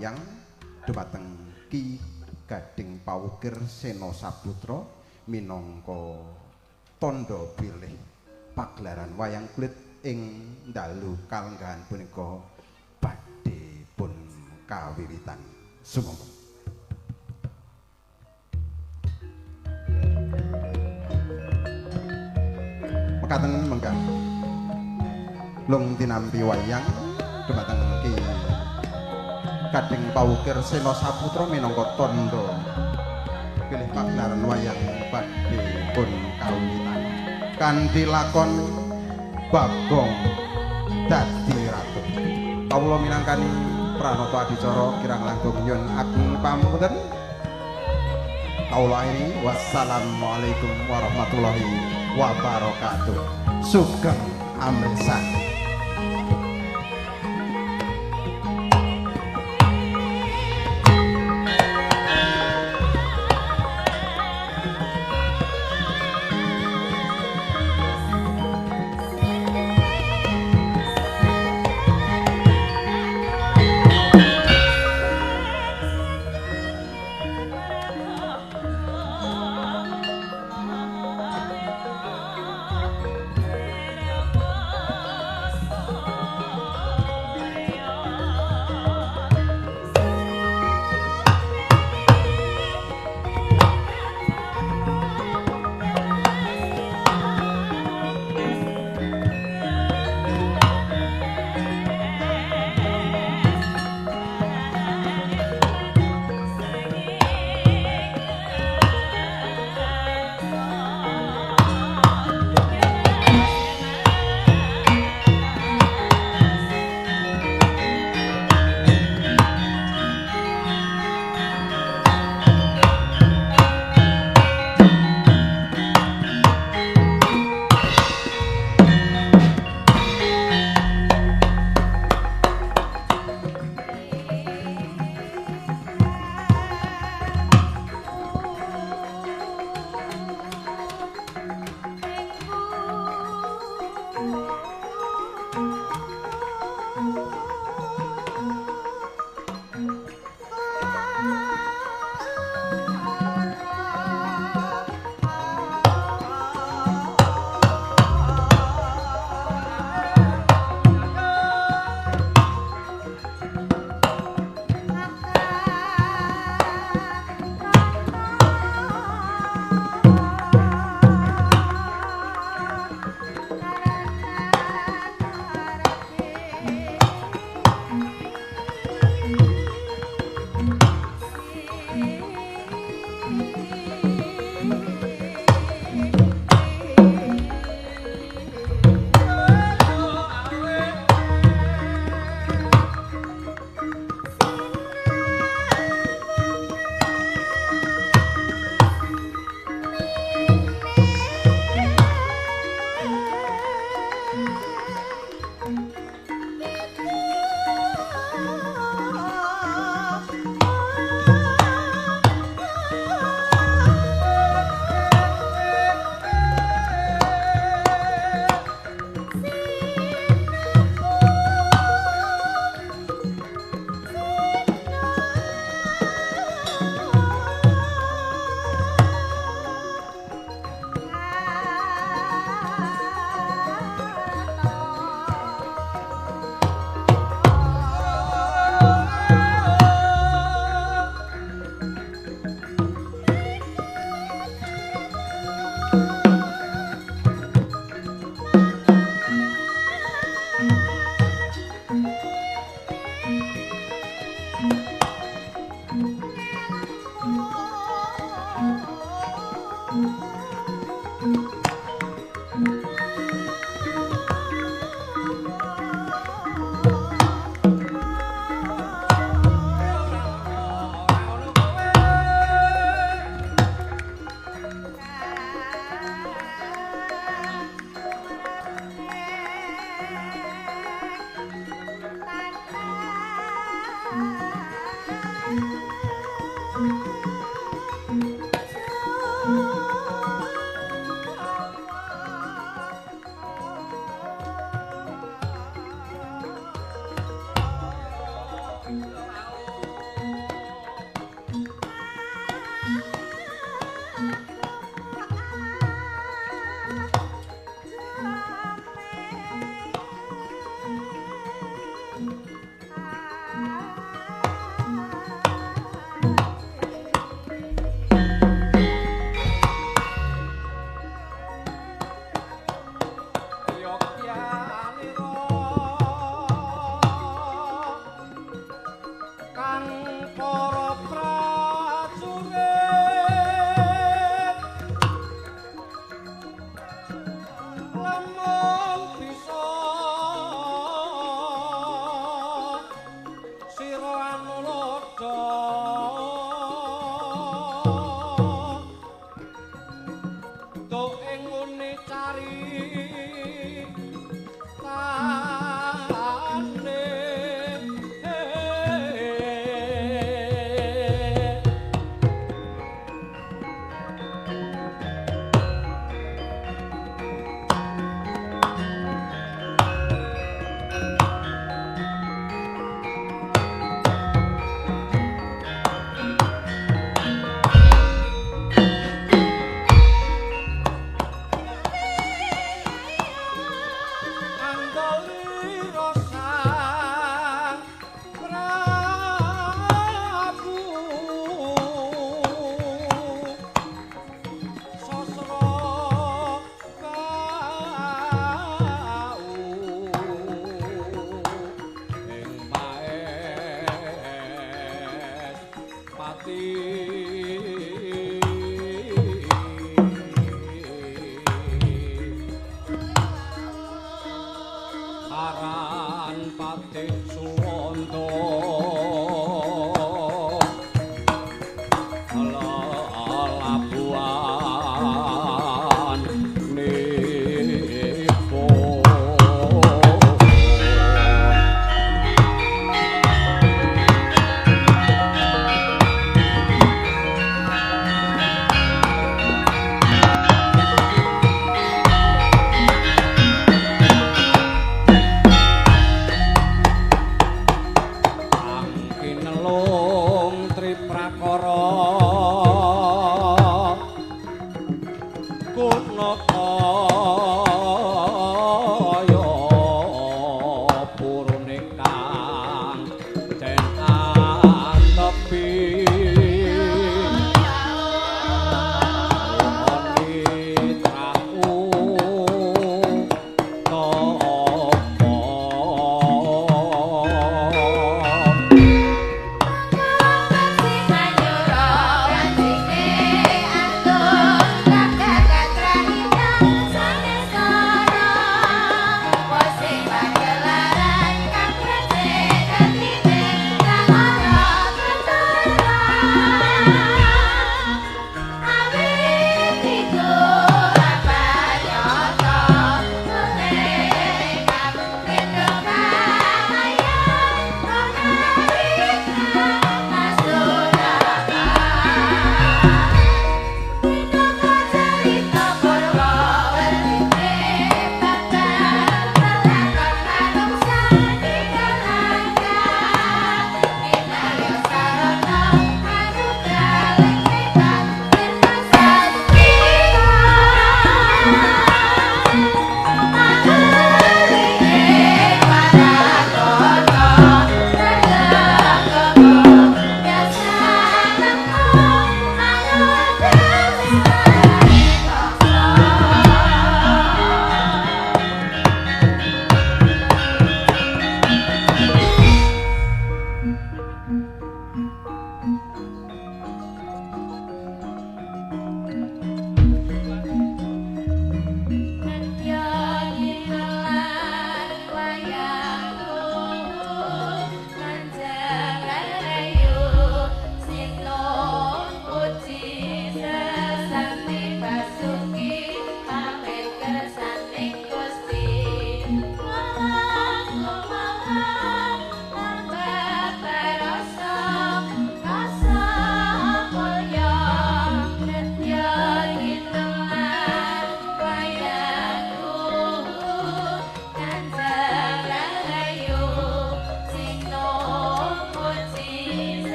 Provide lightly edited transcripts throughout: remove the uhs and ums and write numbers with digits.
wayang dumateng Ki Gading Pawukir Sena Saputra minangka tandha bilih pagelaran wayang kulit ing dalu kalenggahan punika badhe pun kawiwitan. Sumangga. Mekaten mengkang lung tinampi wayang dumateng Ki Gading Pawukir Sena Saputra minangka tandha bilih pagelaran wayang badhe pun kawiwitan kanthi lakon Bagong Dadi Ratu. Kawula minangkani pranata adicara kirang langkung nyuwun ageng pamunten. Kawula akhiri wassalamualaikum warahmatullahi wabarakatuh. Sugeng ambesan.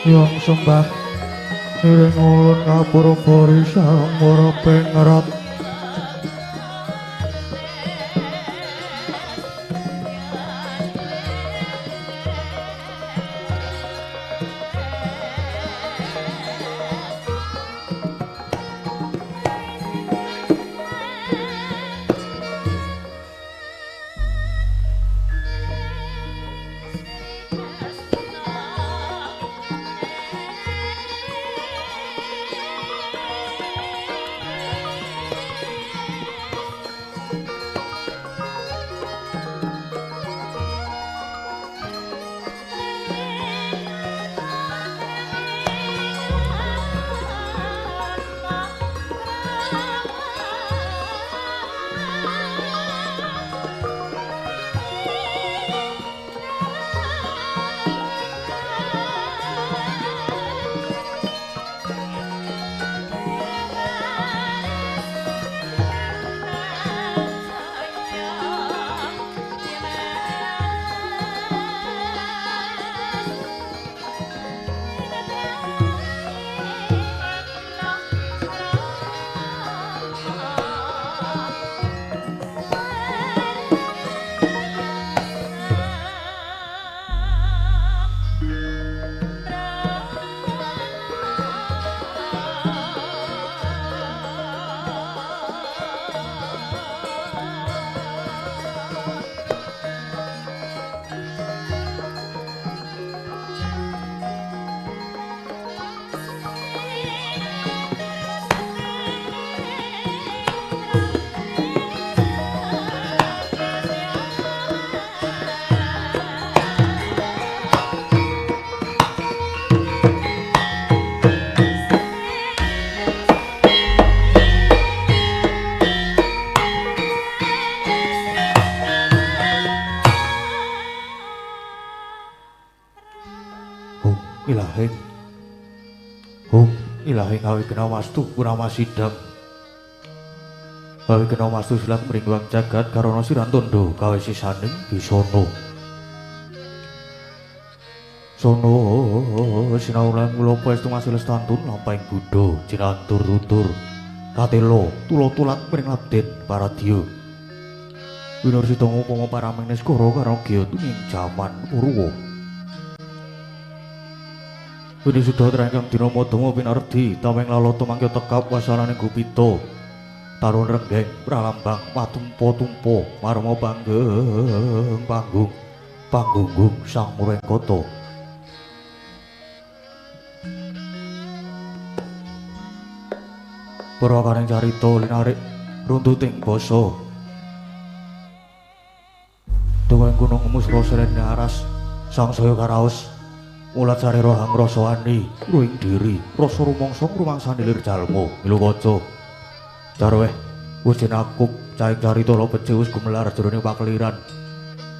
Yang sembah iring ulun kapura-puri sareng para pengerat Ilahing awi kena wastu Purnama Sidam awi kena wastu silat mringwang jagat karana siran tondo gawe sisaning bisono sono sinaulan kula paestu masil stantun lampahing Buddha cinantur tutur katelo tulo-tulat mring labden paradya winursita ngupama paraming neskara karo Gya tuning jaman Purwa. Widi sudah terangkang dinomo-domo pinardi tameng laloto mangkyo tekap wasananing Gupita tarun renggeng pralambang patumpo-tumpo marmo panggeng panggunggung sang mureng kota purwakaning carita linarik runtuting basa tungguing gunung emus roselene aras sang saya karaos ulat sari rohang rasa wani ruing diri rasa rumangsa ngrumangsani lir jalma milu waca jarweh wis jenakuk caing carita lo becik wis gumelar jroning pakliran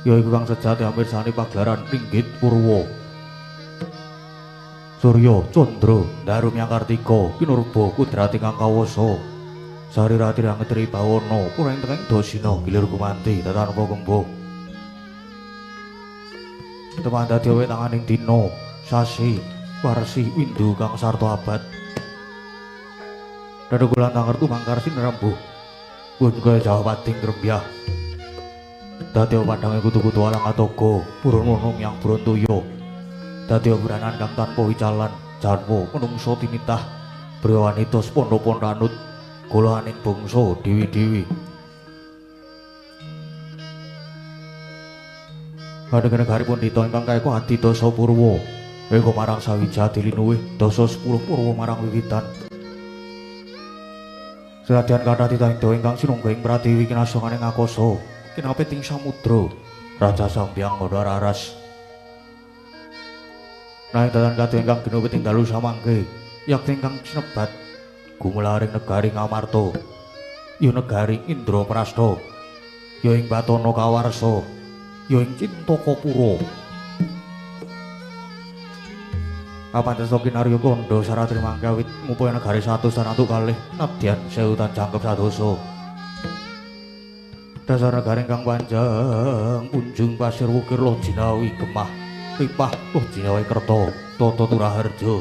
ya iku kang sejati hampir sani pagelaran Ringgit Purwa Surya Candra Darum Yang Kartika Kinurba Kudrati kang kawasa Sarirati Rangetri Bawana Pureng tengeng Dasina gilir gumanti tatanpa kembo teman dadi awet tanganing dina sasi warsi windu kang sarta abad dadokulan tangerku mangkar sinrambuh pun kaya Jawa Pating Grembyah dadi padange kutu-kutu alang atoga purun monong yang brontoyo dadi buranan kang tanpa wicalan janmo menungso tinitah briwanita pondo-pondo anut kulaning bangsa dewi-dewi kadang-kadang pun ditongkang kaya ku hati dosa Purwa eko marang sawijati linuwih dosa 10 Purwa marang wiwitan seladian kata ditangdo ingkang sinunggaing Pratiwi kinasonganing akasa kinapeting samudra raja sambyang ngodar aras nanging datan kata ingkang ginupeting dalu samangke yakti ingkang sinebat gumularing negari Ngamarta ya negari Indra Prasta ya ing Batana Kawarsa ya ing Cintaka-pura Kapantes kinarya kandha saratri mangke awit ngupaya negari 100 tanatu kalih nadyan sewutan jangkep sadosa dasar negari ingkang panjang punjung pasir wukir loh jinawi gemah ripah loh jinawi kerta Toto Turaharjo.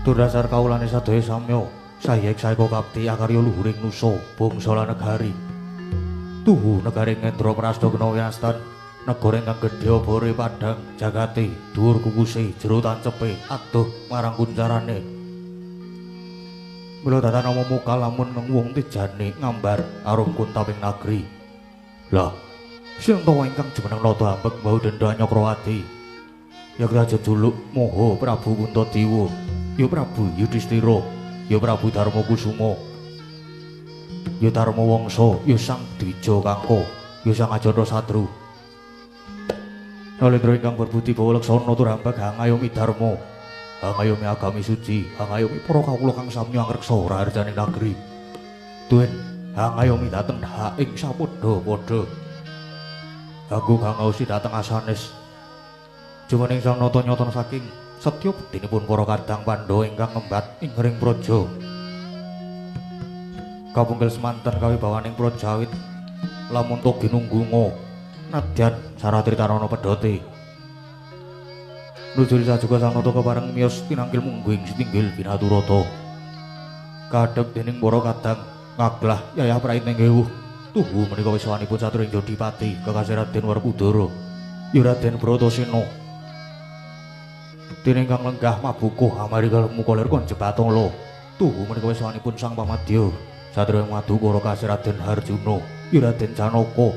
Durasar kaulane sadaya samya sayek saeka kapti akarya luhuring nusa bangsa lan negari. Tuhu negari Ngendra Prasta kena wiastan negara ingkang gedhe obore padhang jagate dhuwur kukuse jero tancepe adoh marang kuncarane. Mula datan nama muka lamun wong tejane ngambar arum kuntaping nagri. Lah, sing tawa ingkang jumeneng nata ambek bau denda Nyakrawati. Ya Raja Juluk Moho Prabu Puntadewa, ya Prabu Yudhistira, ya Prabu Darmakusuma, ya Darma Wangsa, ya Sang Dija Kangka, ya Sang Ajata Satru. Nalendra ingkang berbudi bawa laksana turambag hangayomi dharma, hangayomi agami suci, hangayomi para kawula kang sami angreksa raharjaning nagri. Duwen hangayomi dhateng ing sapadha-padha. Aku hangaosi dhateng asanes. Jumaning sang nata nyata saking setya bektinipun para kadang Pandhawa ingkang ngembat ing ring praja. Kapungkel semanten kawibawaning Prajawit lamun to ginunggunga nadyan saratritarana pedhote. Nujuri sajuga sang nata kepareng miyos tinangkil mungguing sitinggil Binaturata. Kadhep dening para kadang ngaglah yayah praiting ewuh. Tuhu menika wiswanipun Satring Jodipati kekasih Raden Werkudara, ya Raden Bratasena. Dene ingkang lenggah mabukuh amarga muka lir kon Jebatala. Tuhu menika wiswanipun Sang Pamadya Satria Madukara kasih Raden Harjuna, ya Raden Janaka,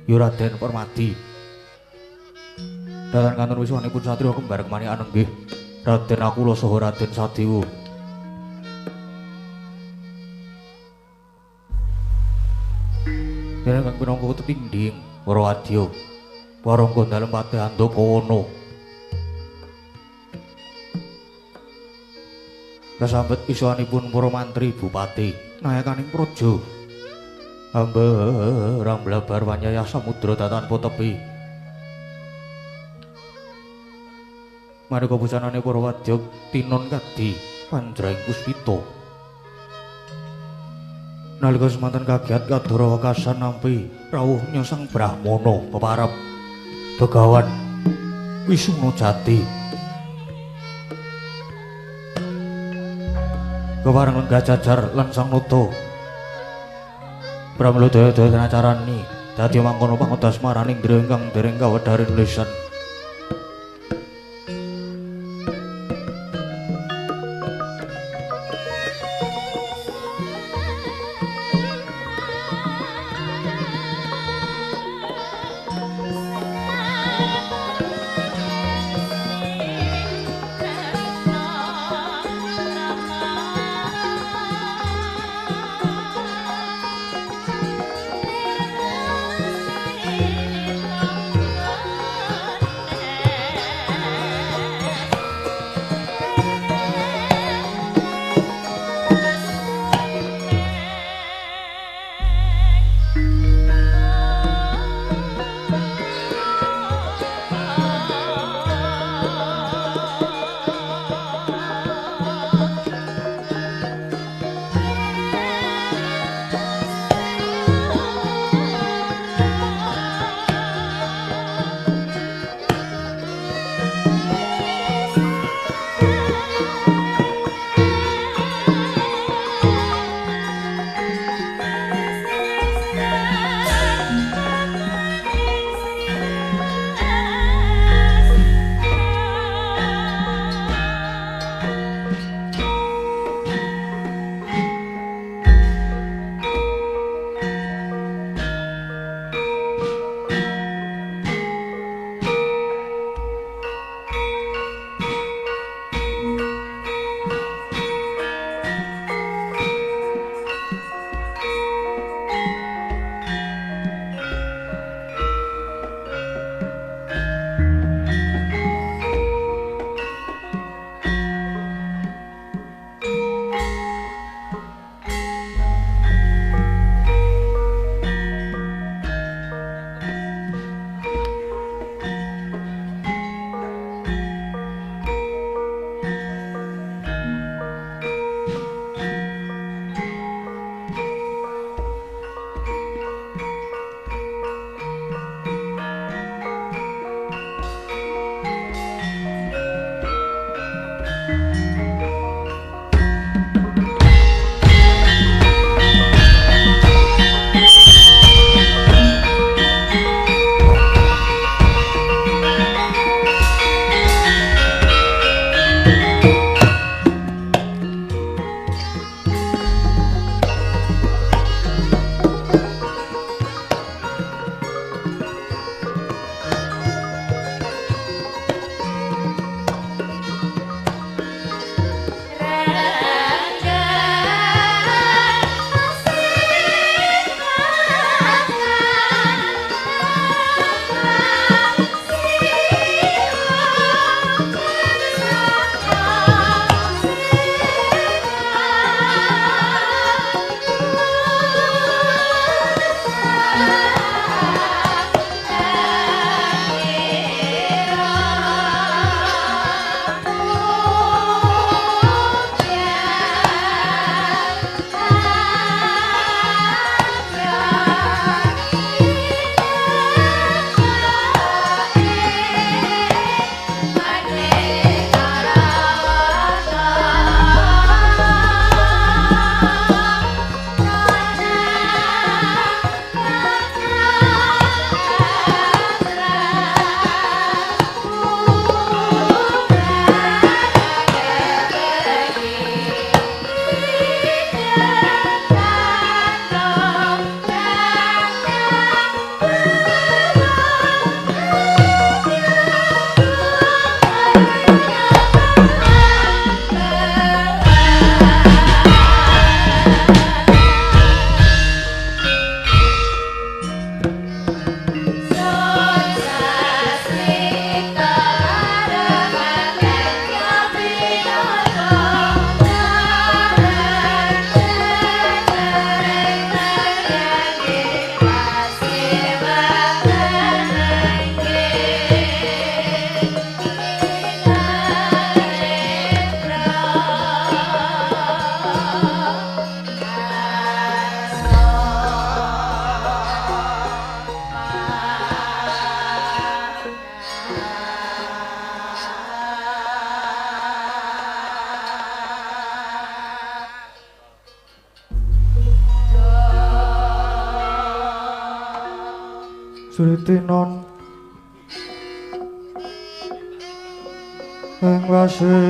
ya Raden Permadi. Datan kantun wiswanipun Satria kembar kemani anenggih Raden Akula saha Raden Sadewa. Dene kang pinangka tetinding para wadya warangga dalem patih Andakawana. Kasambet isoanipun para mantri bupati nayakaning praja. Ambar amblabar wanyaya samudra tanpa tepi. Maneka busanane para wadya tinon kadi panjraing puspita. Nalika semanten kagiat kadara wekasan nampi rawuh nyosang Brahmana peparep Begawan Wisnu Jati. Kepareng lenggah jajar lan sang nata pramila daya-daya acarani dadi mangkono pangodas maraning ndra ingkang dereng kawedharing lisan. Sritinon ing wasewakan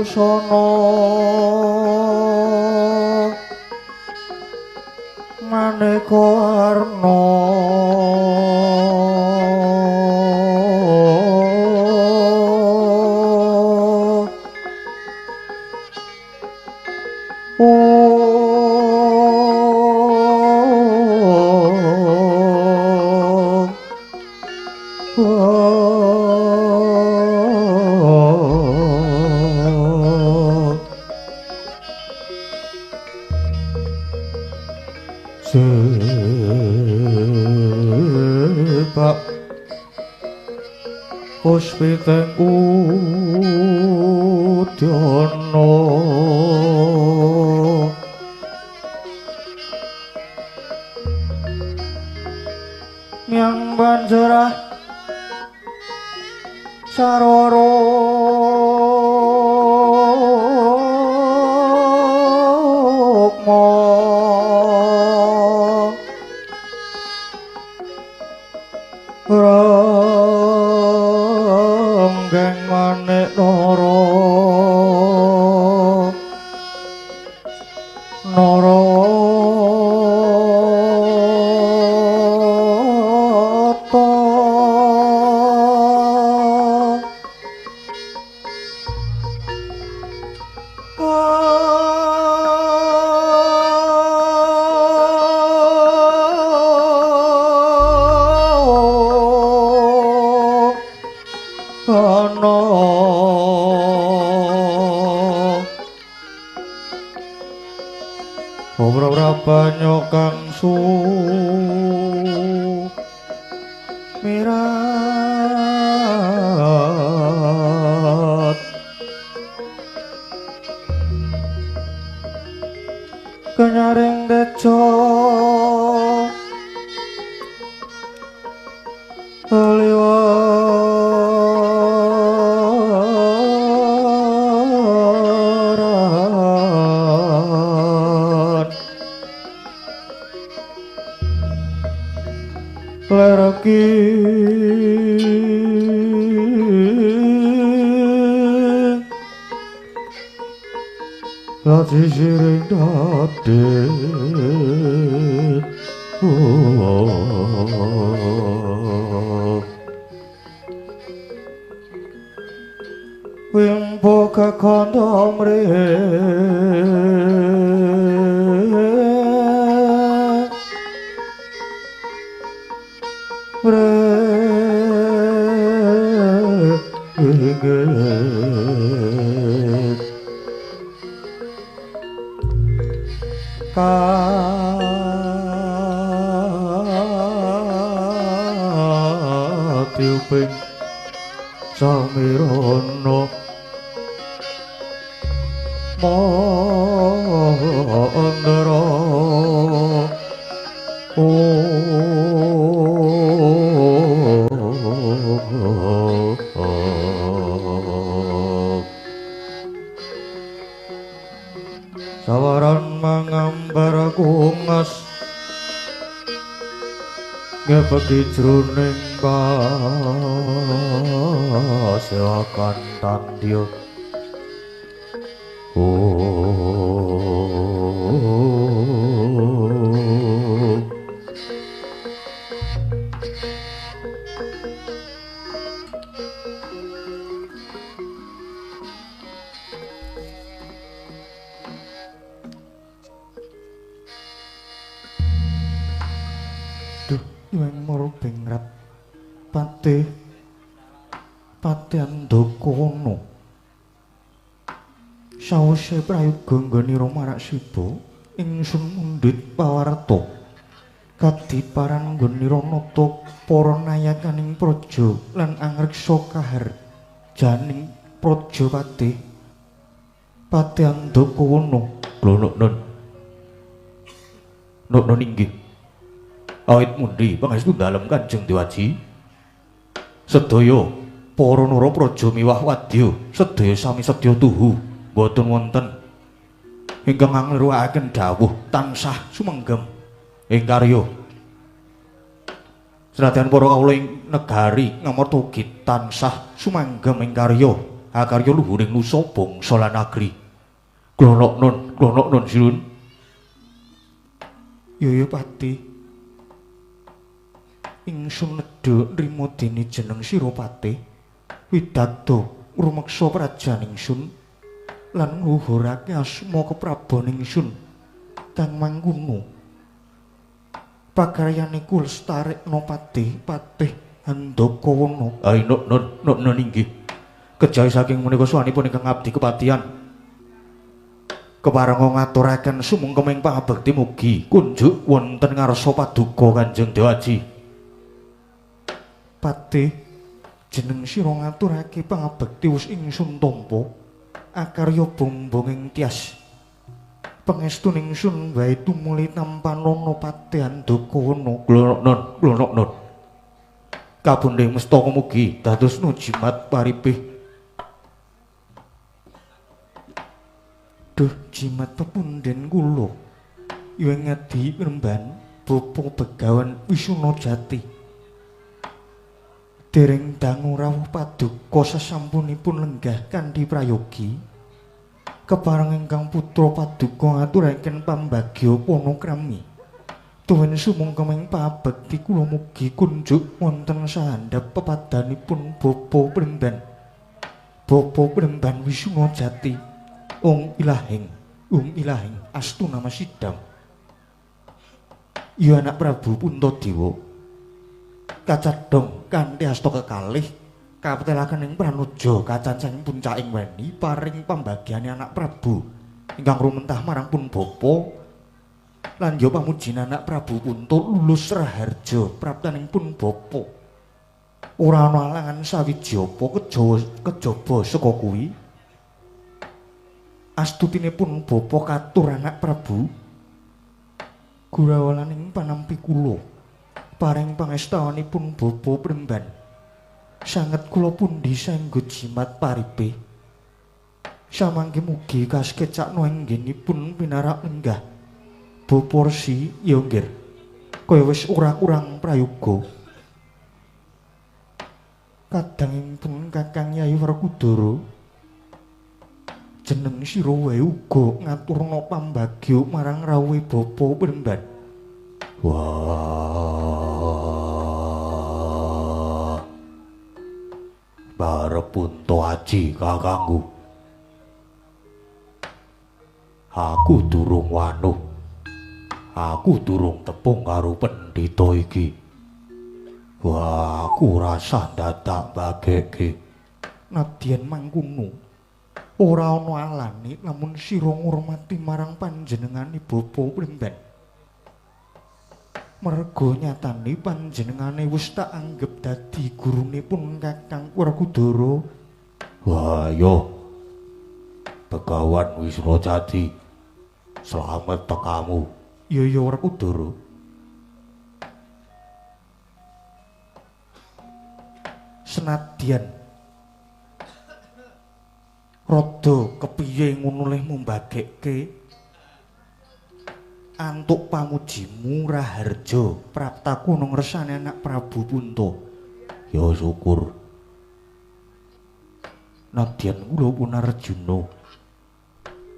busana maneka warna sebab puspiteng udyana nyang banjara sarara Ranggeng manik nara narata ana ora banyak kang mirat kenyaring deca liwaran leraki lati siring dadet wimpo kakanda mreget katiuping samirana mandara sawaran mangambar kungas ngepeki jroning pasewakan tandya duh yang moro bingrat pati andokono sawise prayoga nggonira Maraksiba ingsun mundhut pawarta kadiparan nggonira nata para nayakaning praja lan angreksa kahar janing Prajapati Pati Andokono. Lho non inggih Awit mundi pangestu dalem Kanjeng Dewaji. Sedaya para nara praja miwah wadya sedaya sami sedya tuhu boten wonten ingkang ngliruaken dawuh tansah sumenggem ing karya. Senadyan para kawula ing negari ngamartogi tansah sumanggem ing karya akarya luhuring nusa bangsa lan negeri. Kula nun Sirun. Ya Pati. Ingsun nedha nrimo dene jeneng Sirapati widadda rumeksa prajan ingsun lan ngluhurake asma keprabon ingsun kang mangkono pagaryane kul lestarekna Patih Handakawana. Ai nun inggih kejawi saking menika sawanipun ingkang abdi kepatihan keparenga ngaturaken sumengkeming pangabekti mugi kunjuk wonten ngarsa paduka Kanjeng Dewaji. Patih, jeneng sira ngaturake pangabekti wis ingsun tampa akarya bombonging tias. Pangestu ingsun wae tumuli tampanana Patih Handakawana. Kula nun. Kabundhing mestaka mugi dados jimat paripih. Duh jimat pepunden kula. Ya ngadi remban bapa Begawan Wisuna Jati. Dereng dangu rawuh paduka sasampunipun lenggah kanthi prayogi kepareng ingkang putra paduka ngaturaken pambagya panakrami tuwin sumengkeming pabekti kula mugi kunjuk wonten sahandhap pepadanipun Bapa Premban Wisuna Jati Ung Ilahing astu nama sidam ya anak Prabu Puntadewa kacadhong kanthi asta kekalih kapetelaken ing pranuja kacancing puncaking weni paring pambagyane anak Prabu ingkang rumentah marang pun bapa lan ya pamuji anak Prabu Punta lulus raharja praptaning pun bapa ora ana alangan sawiji apa kejaba saka kuwi astutine pun bapa katur anak Prabu gurawalaning panampi kula paring pangestawanipun Bapa Premban sanget kula pundi saengga jimat paripe samangke mugi kaskecakna enggenipun pinarak lenggah Bapa Resi ya nggih kaya wis ora kurang prayoga kadangipun Kakang Yayi Werkudara jeneng sira wae uga ngaturna pambagya marang rawuhe Bapa Premban. Wah, barep Punta Aji kakangku. Aku durung wanuh. Aku durung tepung karo pendhita iki. Wah, aku rasa dadak bageke. Nadyan mangkono. Ora ana alane lamun sira ngurmati marang panjenengane Bapa Premban. Merga nyatane panjenengane wis tak anggep dadi gurunipun Kakang Werkudara. Wah, yo. Begawan Wisnu Jati. Slamet tekamu. Ya Werkudara. Senadyan rada kepiye ngono leh mumbagekke antuk pamujimu raharja praptaku nang ngersane anak Prabu Punta. Ya syukur. Nadyan kula Punarjuna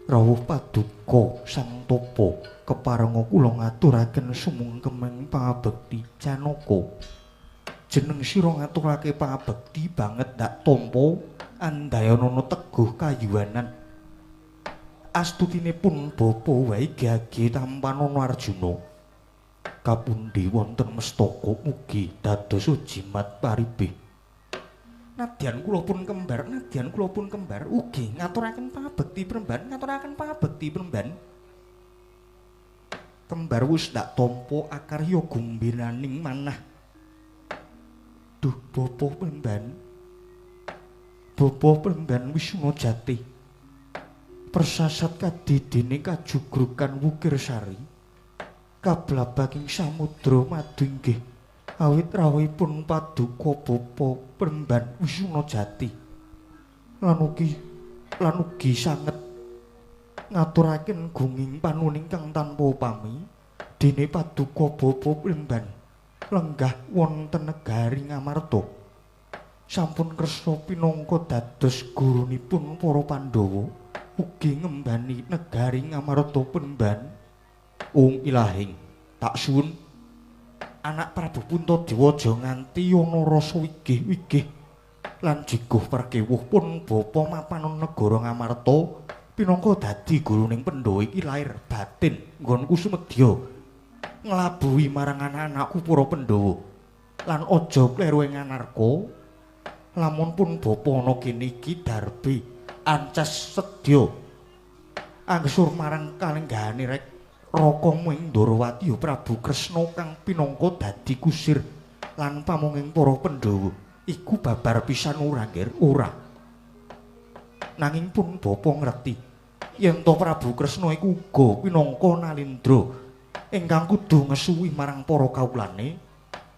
rawuh paduka Sang Tapa keparenga kula ngaturaken sumengkeming pangabekti Janaka. Jeneng sira ngaturake pangabekti banget ndak tampa andayanana teguh kayuwanan. Astutinipun bapa wae gage tampanana Arjuna. Kapundi wonten mestaka mugi dados jimat paribih. Nadyan kula pun kembar ugi ngaturaken pangabekti Premban. Kembar wis ndak tampa akarya gumbiraning manah. Duh Bapa Premban Wisnu Jati. Persasat kadidene kajugrukan Wukir Sari kablabaking samudra madu inggih awit rawuhipun paduka bapa Premban Wisuna Jati lan ugi sanget ngaturaken gunging panuwun ingkang tanpa upami dene paduka bapa Premban lenggah wonten negari Ngamarta sampun kersa pinangka dados gurunipun para Pandhawa ugi ngembani negari Ngamarta Premban. Ilahing tak suwun anak Prabu Puntadewa aja nganti ana rasa wigih-wigih lan jiguh perkewuh pun bapa mapanon negara Ngamarta pinangka dadi guruning Pandhawa iki lair batin nggonku sumedya nglabuhi marang anak-anakku para Pandhawa lan aja kleru ing anarka lamun pun bapa ana kene iki darbe ancas sedya angsur marang kalenggahane rek Rakamu ing Ndarawati Prabu Kresna kang pinangka dadi kusir lan pamunging para Pandhawa iku babar pisan ora nggir ora nanging pun bapa ngerti yen to Prabu Kresna iku uga pinangka Nalindra ingkang kudu ngesuwi marang para kawulane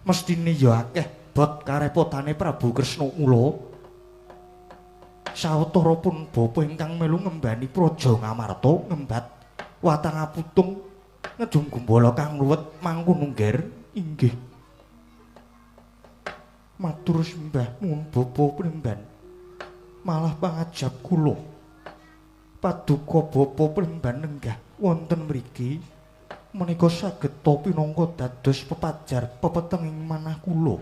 mestine ya akeh bot karepotane Prabu Kresna mula sawetara pun bapa ingkang melu ngembani praja Ngamarta ngembat watang aputung ngedung gumbala kang luwet mangkono nggir inggih matur sembah nuwun bapa Premban malah pangajab kula paduka bapa Premban nenggah wonten mriki menika saged ta pinangka dados pepajar pepetenging manah kula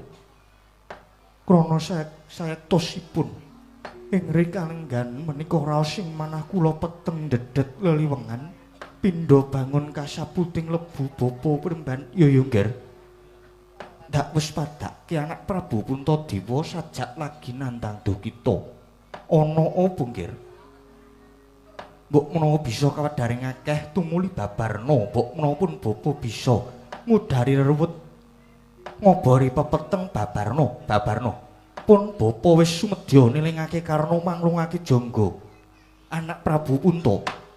krana saektosipun ing rikalenggan menika raos sing manah kula peteng dedet leliwengan pindha bangun kasaputing lebu bapa Premban ya nggir ndak wis padake anak Prabu Puntadewa sajak lagi nandang kita ana apa nggir mbok menawa bisa kawedharing akeh tumuli babarna mbok menawa pun bapa bisa ngudari rewet ngobori pepeteng babarna pun bapa wis sumedya nilingake karena manglungake jangga anak Prabu Punta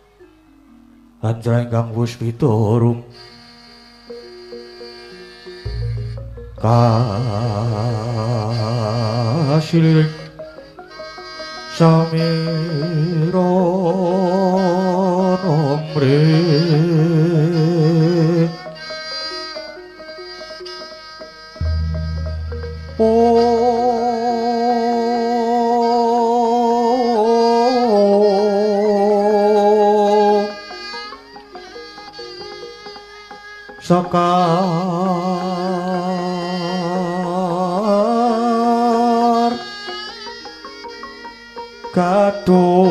Anjra ingkang wis piturung kasiliring samira nomre Sekar gaduh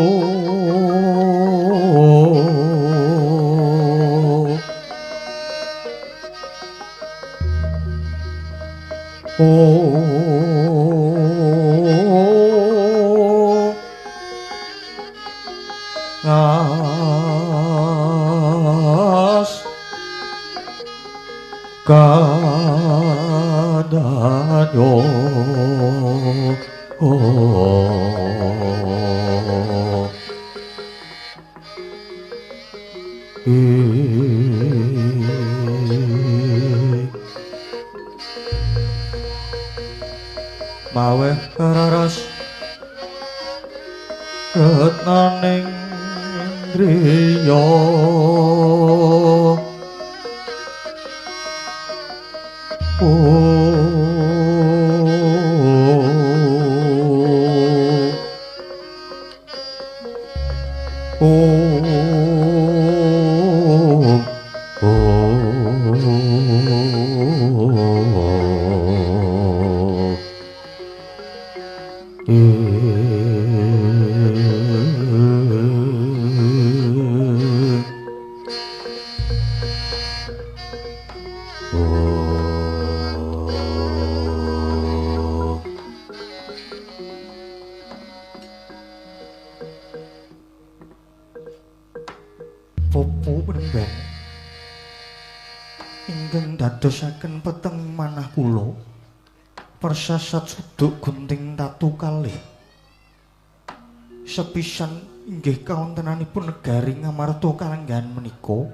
ngas kadanyo mawe kararas retnaning indriya Popo Premban ingkang dadosaken peteng manah kula persasat suduk gunting tatu kalih sepisan inggih kawontenanipun negari Ngamarta kalenggahan menika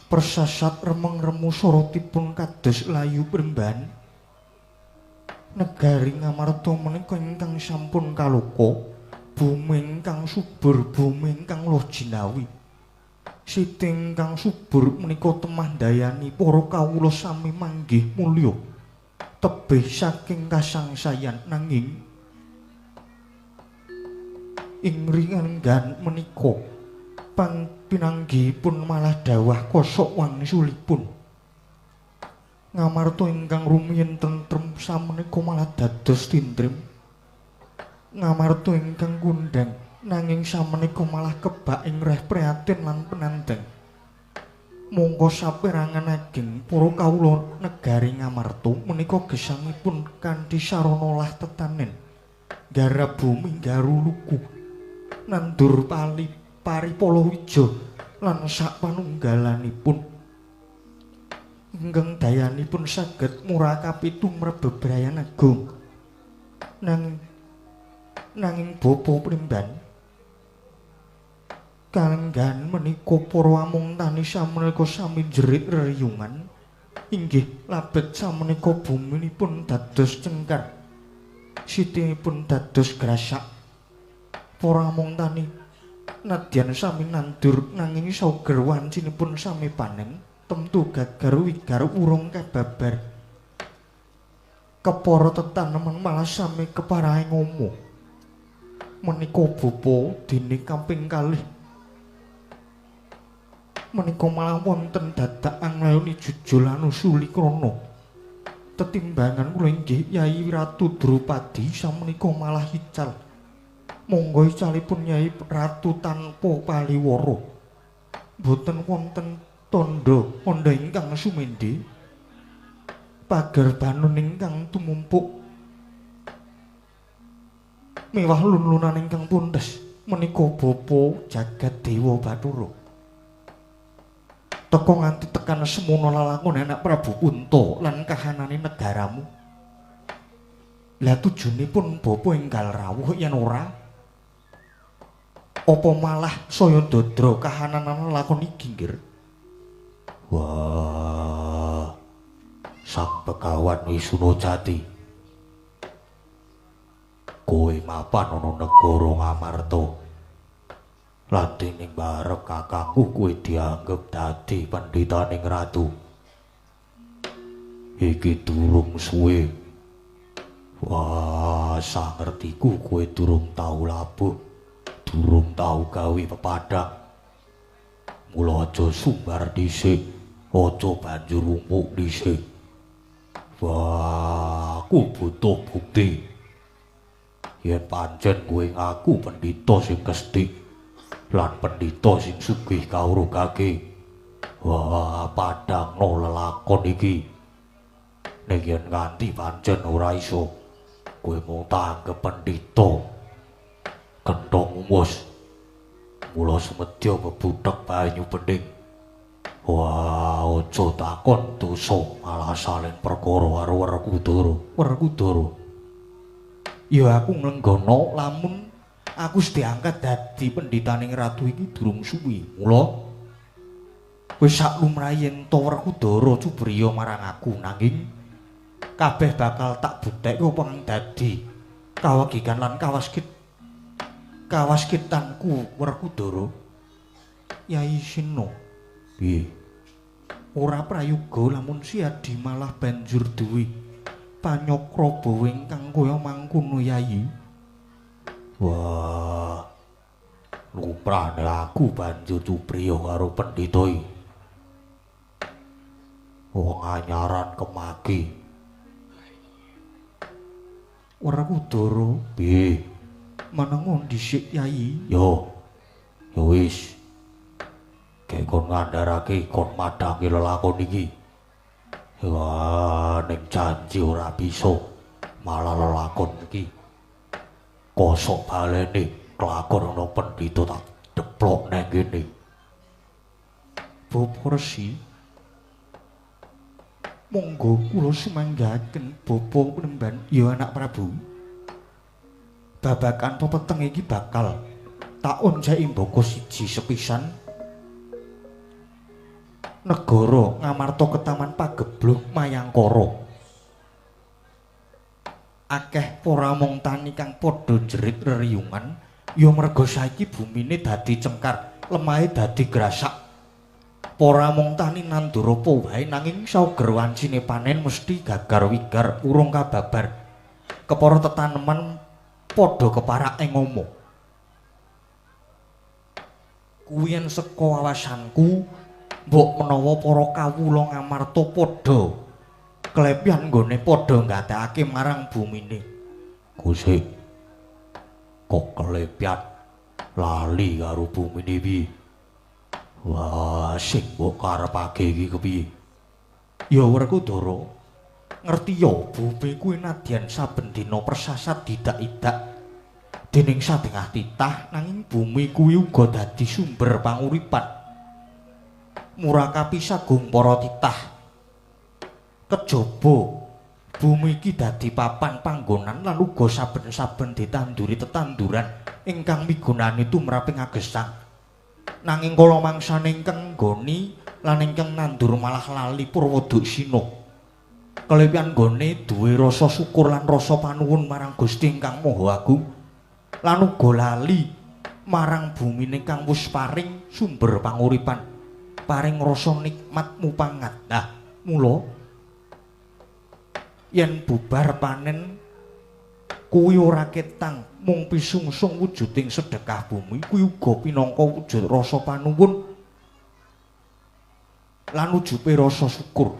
persasat remeng-remu sorotipun kados layu premban. Negari Ngamarta menika ingkang sampun kaluka, bumi ingkang subur, bumi ingkang loh jinawi. Siti ingkang subur menika temandayani para kawula sami manggih mulya. Tebih saking kasangsayan nanging ing ringan menika pang pinanggihipun malah dawah kosok wangsulipun. Ngamarta ingkang rumiyin tentrem sameneika malah dados tintrim. Ngamarta ingkang kundang nanging sameneika malah kebak ing reh prihatin lan penandang. Mongko saperangan ageng para kawula negari Ngamarta menika gesangipun kanthi sarana lah tetanen. Garap bumi garuluku nandur pali paripala wija lan sak panunggalanipun ingkang dayanipun saged murakapi tumrap bebrayan agung. Nanging bapa Primban kalenggan menika para amung tani sameneika sami jerit reriyungan inggih labet sameneika buminipun dados cengkar sitinipun dados grasak. Para amung tani nadyan sami nandur nanging sauger wancinipun sami panen temtu gagar wigar urung kababar. Kepara tetaneman malah sami keparahe ngomo. Menika bapa dene kaping kalih menika malah wonten dadak anglayoni jujul anusuli krana tetimbangan kula inggih Yai Ratu Drupadi samenika malah ical. Monggo icalipun Yai Ratu tanpa paliwara. Boten wonten tandha ingkang sumendhe. Pager banun ingkang tumumpuk mewah lun-lunan ingkang pundes menika bapa jagat dewa Bathara. Teka nganti tekan semono lalakon anak Prabu Kunto lan kahanane negaramu. Lah tujunipun bapa enggal rawuh yen ora apa malah saya ndodro kahanan lalakon iki nggir. Wah, sang Begawan Wisnu Jati. Kowe mapan ana negara Ngamarta. Lan dening barep kakangku kowe dianggep dadi pendhitaning ratu. Iki durung suwe. Wah, sangertiku kowe durung tau labuh, durung tau gawe pepadang. Mula aja sumbar dhisik, aja banjur umpuk dhisik. Wah, aku butuh bukti. Yen pancen kowe ngaku pendhita sing kesthik lan pendhita sing sugih kawrugake. Wah, padhangno lelakon iki. Nek yen nganti pancen ora iso, kowe mung tanggep pendhita kenthong umus. Mula semedya bebutek banyu bening. Wah, aja takon dosa malah salin perkara karo Werkudara. Werkudara. Ya aku nglenggono lamun aku wis diangkat dadi pendhitaning ratu iki durung suwi. Mula wis sak lumrahe ento Werkudara cubriya marang aku nanging kabeh bakal tak buktekke apa dadi kawegikan lan kawaskitanku Werkudara. Yai Sina. Piye? Ora prayoga lamun Siadi malah banjur duwe panyakraba ingkang kaya mangkono Yai. Wah, luprane aku banjur cupriya karo pendhita iki. Wong anyaran kemaki. Werkudara, piye? Menengo dhisik Yai. Yo wis. Kek kon ngandharake kon madhangi lelakon iki. Wah, ning janji ora bisa. Malah lelakon iki kosok balene kelakon ana pendhita tak deplok nang kene. Bapa Resi, monggo kula sumanggahaken Bapa Penemban ya anak Prabu. Babakan pepeteng iki bakal tak onjaki mbaka siji sepisan. negara Ngamarta Ketaman Pageblug Mayangkara. Akeh para mung tani kang padha jerit reriyungan ya merga saiki bumine dadi cengkar, lemahe dadi grasak. Para mung tani nandura apa wae nanging sauger wancine panen mesti gagar wigar urung kababar. Kepara tetaneman padha keparak ing omong. Kuwi yen saka wawasanku mbok menawa para kawula Ngamarta padha klepian nggone padha nggatekake marang bumine. Gusti, kok klepian lali karo bumine piye? Wah, sing mbok karepake iki kepiye? Ya Werkudara, ngerti ya bumi kuwi nadyan saben dina persasat didak-idak dening satengah titah, nanging bumi kuwi uga dadi sumber panguripan. Murakapi sagung para titah. Kejaba bumi iki dadi papan panggonan lan uga saben-saben ditanduri tetanduran ingkang migunani tumraping agesang. Nanging kala mangsane ingkang nggoni lan ingkang nandur malah lali Purwodaksina. Kelebihan nggone duwe rasa syukur lan rasa panuwun marang Gusti ingkang Maha Agung lan uga lali marang bumine kang wis paring sumber panguripan, paring rasa nikmat mupangat. Nah, mula yen bubar panen kuwi ora ketang mung pisungsung wujuding sedekah bumi, kuwi uga pinangka wujud rasa panuwun lan ujube rasa syukur.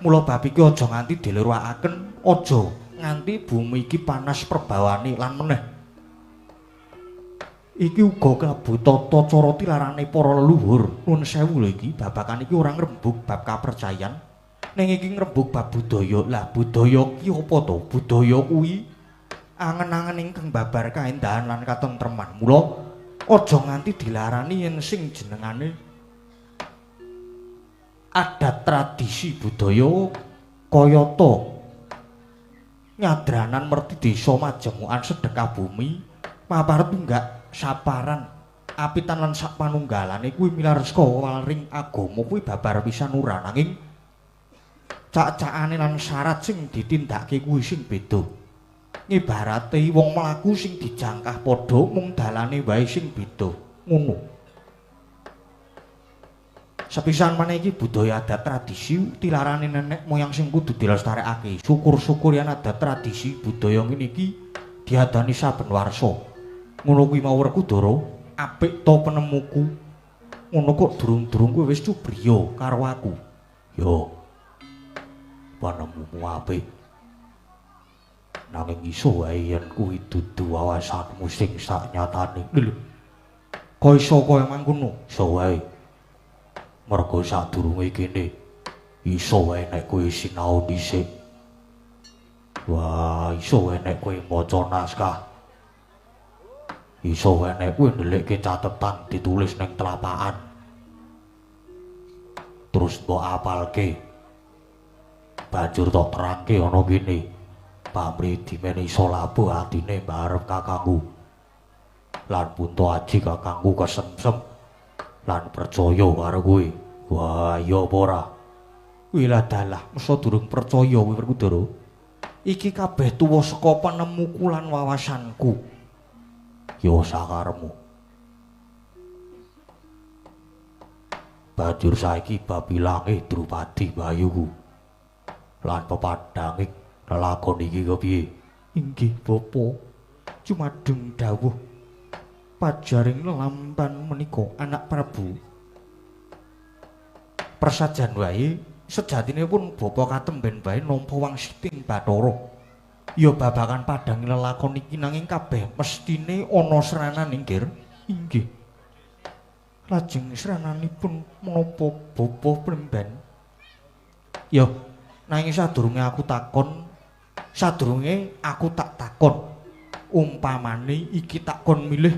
Mula bab iki aja nganti dileruakaken, aja nganti bumi iki panas perbawane lan meneh. Iki uga kalebu tata cara tilarane para leluhur. Nuwun sewu lho iki babakan iki ora ngrembug bab kapercayan, ning iki ngrembug bab budaya. Lah budaya ki apa to? Budaya kuwi angen-angen ingkang babar kaendahan lan katentreman. Mula aja nganti dilarani yen sing jenengane adat tradisi budaya kayata nyadranan merti desa majemukan sedekah bumi maparep tunggak saparan apitan lan sapanunggalane kuwi milar saka waring agama kuwi babar pisan ora, nanging cak-cakane lan syarat sing ditindakke kuwi sing beda. Ibarate wong mlaku sing dijangkah padha mung dalane wae sing beda. Ngono. Sepisan maneh iki budaya adat tradisi tilarane nenek moyang sing kudu dilestarekake. Syukur-syukur yen adat tradisi budaya ngene iki diadani saben warsa. Ngono kuwi mau Werkudara, apik to penemuku. Ngono kok durung-durung kowe wis cubriya karo aku. Yo. Penemumu apik. Nanging iso wae yen kuwi dudu wawasanmu sing saknyatane. Lho. Kok iso kaya mangkono? Iso wae. Merga sadurunge kene iso wae nek kowe sinau dhisik. Wah, iso wae nek kowe maca naskah. Iso wae nek kowe ndelikke catetan ditulis ning telapakan. Terus mbok apalke. Banjur tok terangke ana kene. Pamri dimene iso labuh atine barep kakangku. Lan punto aji kakangku kesemsem lan percaya karo kowe. Wah, iya apa ora? Kuwi lah dalah, mesa durung percaya kowe Werkudara. Iki kabeh tuwa saka penemuku lan wawasanku. Ya sakaremu. Banjur saiki bab ilange Drupadi bayuku. Lan pepadhange lelakon iki kepiye? Inggih, Bapa. Cumadeng dawuh pajaring lelampan menika anak Prabu. Persajan wae sejatine pun bapa katemben wae nampa wangsiting Bathara. Ya babakan padhang lelakon iki nanging kabeh mestine ana sranane nggih. Inggih. Lajeng srananipun menapa bapa Plemban? Ya, nanging sadurunge aku tak takon. Umpamane iki takon milih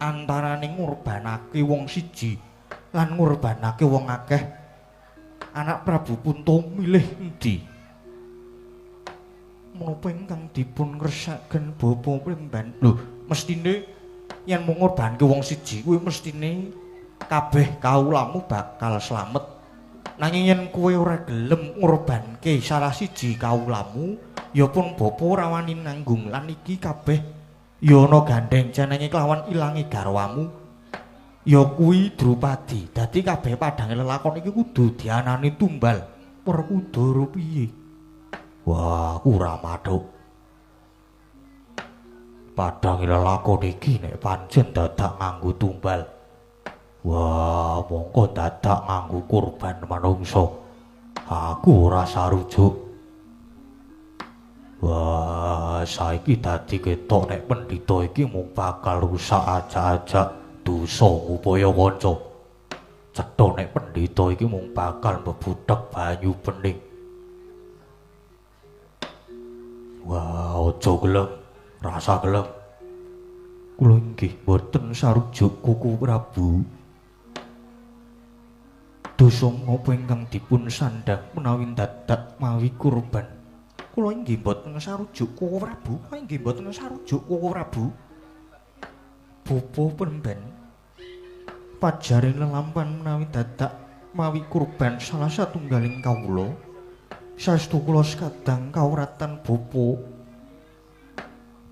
antarane ngurbanake wong siji lan ngurbanake wong akeh, anak Prabu Punta milih endi? Menapa ingkang dipun ngresakaken Bapa Plemban? Lho, mestine yen mung ngurbanake wong siji kuwi mestine kabeh kaulamu bakal slamet. Nanging yen kowe ora gelem ngorbanke salah siji kawulamu, ya pun bapa ora wani nanggung lan iki kabeh ya ana gandeng jenenge kelawan ilange garwamu. Ya kuwi Drupadi. Dadi kabeh padange lelakon iki kudu dianani tumbal. Perkudara piye? Wah, ora mathuk. Padange lelakon iki nek pancen dadak nganggo tumbal. Wah, mongko dadak nganggo kurban manungsa. Aku ora sarujuk. Wah, saiki dadi ketok nek pendhita iki mung bakal rusak ajak-ajak dosa upaya kanca. Cetha nek pendhita iki mung bakal mbebudhek banyu bening. Wah, aja gelem, rasa gelem. Kula inggih boten sarujuk Kuku Prabu. Dosa menapa ingkang dipun sandhang menawi dadak mawi kurban. Kula inggih boten sarujuk Kuku Prabu, kula inggih boten sarujuk Kuku Prabu. Bapa Pemben pajaring lelampan menawi dadak mawi kurban salah satunggaling kawula. Saestu kula sekadang kawratan bapa.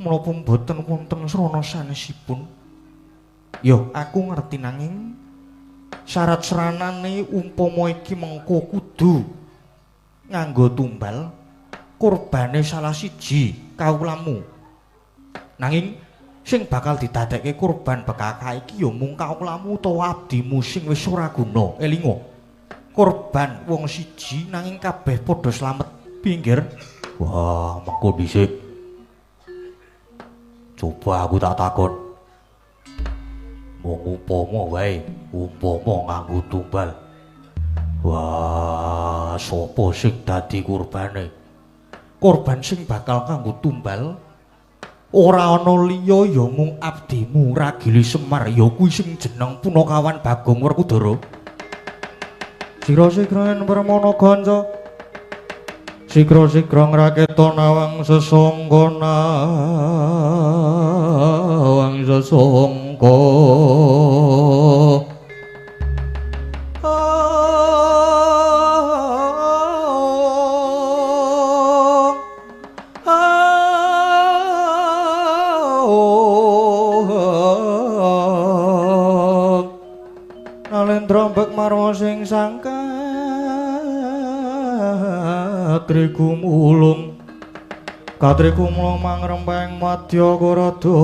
Menapa boten wonten srana sanesipun? Yo, aku ngerti nanging syarat seranane umpama iki mengko kudu nganggo tumbal kurbane salah siji kawulamu. Nanging sing bakal didadekke kurban bekaka iki ya mung kawulamu utawa abdimu sing wis ora guna. Elinga. Kurban wong siji nanging kabeh padha slamet. Pinggir. Wah, mengko dhisik. Coba aku tak takon. Mung upama wae, umpama nganggo tumbal. Wah, sapa sing dadi kurbane? Kurban sing bakal kanggo tumbal ora ana liya ya mung abdimu Ragili Semar, ya kuwi sing jeneng Punakawan Bagong Werkudara. Sigra-sigra yen permana ganca, sigra-sigra ngraketa nawang sesangka nawang sesangka. Nalendra marwa sing sangka Katri kumulung Katri kumulung mangrempeng madya korada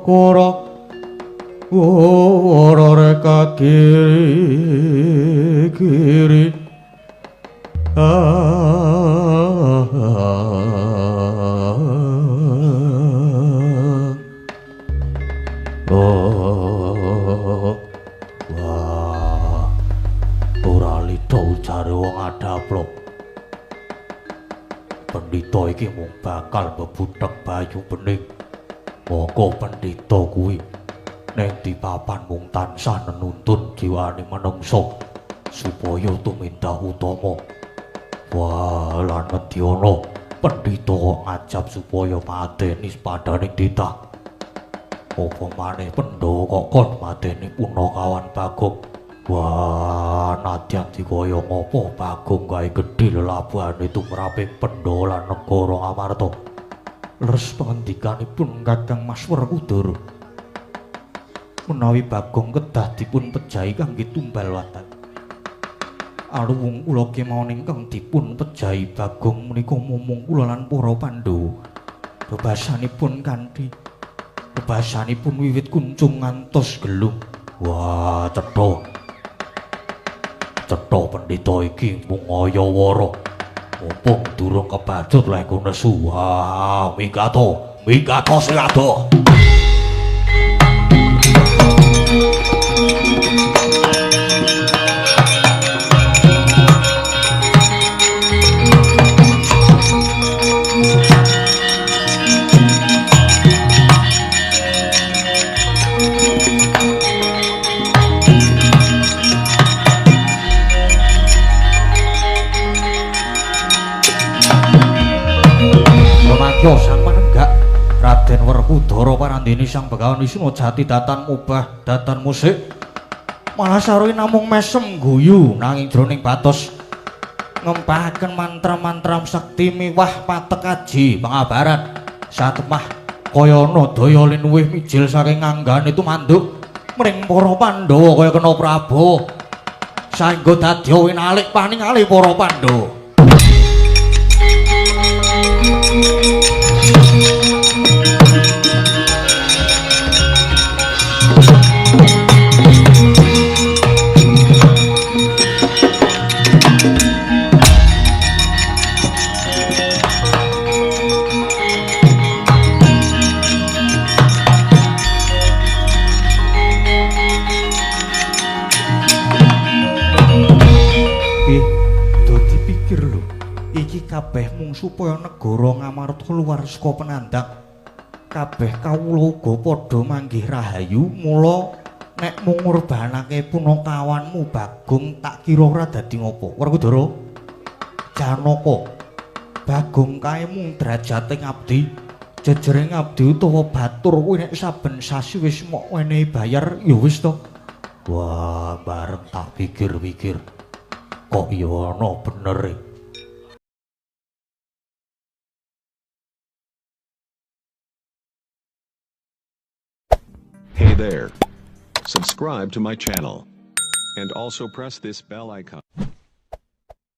kora ora reka kiri wah, ora lida ujare wong adaplok. Pendhita iki mung bakal mbebudhek bayu bening. Monggo pendhita kuwi ning di papan mung tansah nenuntun jiwane manungsa supaya tumindak utama. Wah, lan Medyana pendhita kok ngajab supaya mateni padaning titah. Apa maneh Pandhawa kok kon mateni Punakawan Bagong. Wah, nadyan dikaya ngapa Bagong kae gedhe lelabuhane tumraping Pandhawa lan negara Amarta. Leres pangendikanipun Kakang Mas Werkudara. Menawi Bagong kedah dipun pejahi kangge tumbal watan. Aluwung kula kemawon ingkang dipun pejahi Bagong menika mumung kula lan para Pandhawa. Bebasanipun kanthi bebasanipun wiwit kuncung ngantos gelung. Wah, cetha. Cetha pendhita iki mung ayawara. Mumpung durung kebacut lek nesu. Wah, minggato silado. Sang Panenggak Raden Werkudara parandene Sang Begawan Wisnu Jati datan mubah datan musik Malah sarwi namung mesem guyu nanging jroning batos ngempahaken mantra-mantra sakti miwah patek aji pangabarat satemah kaya ana daya linuwih mijil saking anggane tumanduk mring para Pandhawa kaya kena Prabu saengga dadi winalik paningali para Pandhawa. Kabeh mung supaya negara Ngamarta luwar saka penandhang. Kabeh kawula uga padha manggih rahayu, mula nek mung ngurbanake punakawanmu Bagong tak kira ora dadi ngopo. Werkudara, Janaka, Bagong kae mung derajate ngabdi, jejere ngabdi utawa batur kuwi nek saben sasi wis mok wenehi bayar ya wis to. Wah, bareng tak pikir-pikir. Kok ya ana bener e. Hey there. Subscribe to my channel. And also press this bell icon.